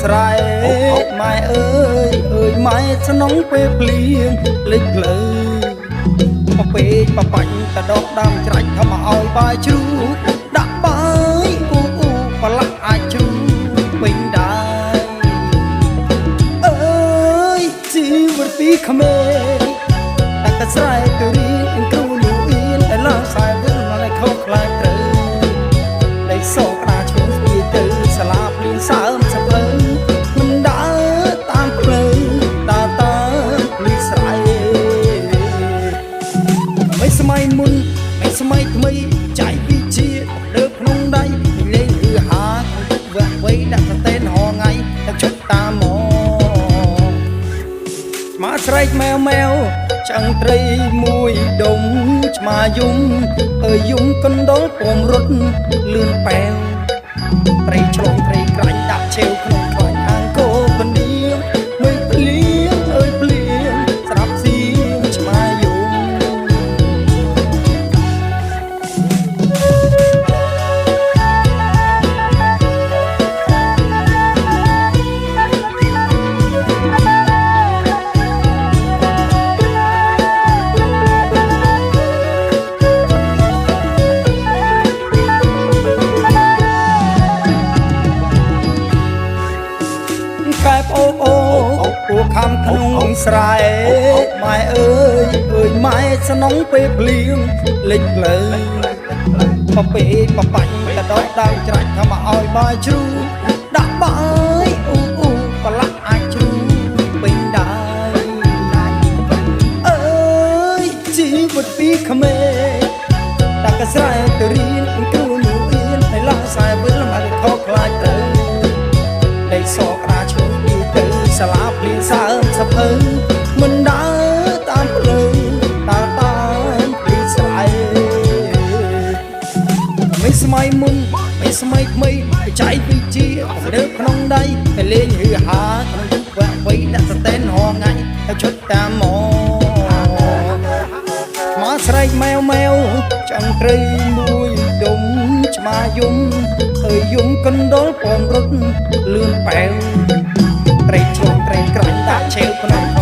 ស្រែម៉ែអើយម៉ែស្នងពេលភ្លៀងលេចភ្លើបពេកបបាញ់តដកដាំច្រាច់ធ្វើមកឲ្យបាយជ្រូកដាក់បាយប្រឡាក់អាចជ្រូកពេញដែរអើយជីវិតពីក្មេងតែកស្រែទៅរៀនគ្រូលូអៀនតែឡើងខ្សែវិលមកឲ្យខុសខ្លាចត្រូវដៃសោកក្តារឈ្មោះស្ពីទៅសាលាភ្លៀងសើមសភ្លើមិនដើរតាមផ្លូវដើរតាមភ្លឺស្រែមិនសម័យមុនមិនសម័យថ្មីចៃវិជាដើរក្នុងដៃលេងឬហាវែកវៃដាក់សតេនហងៃតែជុតតាមមកស្រែកម៉ែវឆ្អឹងត្រីមួយដុំឆ្មាយំយំកណ្ដុលពំរត់លឿនប៉ែវត្រីឆ្លងត្រីក្រាញ់ដាក់ឆេវក្នុងខ្លាញ់អង្គកណ្ដៀងមើលភ្លៀងភ្លៀងស្រាប់សៀងឆ្មាយំកែបអូពូខំក្នុងស្រែម៉ែអើយម៉ែស្នងពេលភ្លៀងលេចភ្លើបពេកបបាញ់តដកដើមច្រាច់ធ្វើមកឲ្យបាយជ្រូកដាក់បាយប្រឡាក់អាចជ្រូកពេញដែរអើយជីវិតពីក្មេងតែកស្រែទៅរៀនគ្រូលូអៀនឲ្យឡើងខ្សែវិលមកឲ្យខុសខ្លាចត្រូវដៃសោកក្តារឈ្មោះទៅសាលាភ្លៀងសើមសភៅមិនដើរតាមផ្លូវដើរតាមភ្លឺស្រែមិនសម័យមុនមិនសម័យថ្មីបច្ចេកវិទ្យាដើរក្នុងដៃតែលេងហឺហាក្នុងយុគវែកវៃដាក់សតេនហងៃទៅឈុតតាមមកស្រែកម៉ែវឆ្អឹងត្រីមួយដុំឆ្មាយំយំកណ្ដុលពំរត់លឿនប៉ែវត្រីឆ្លងត្រីក្រាញ់ដាក់ឆេវក្នុង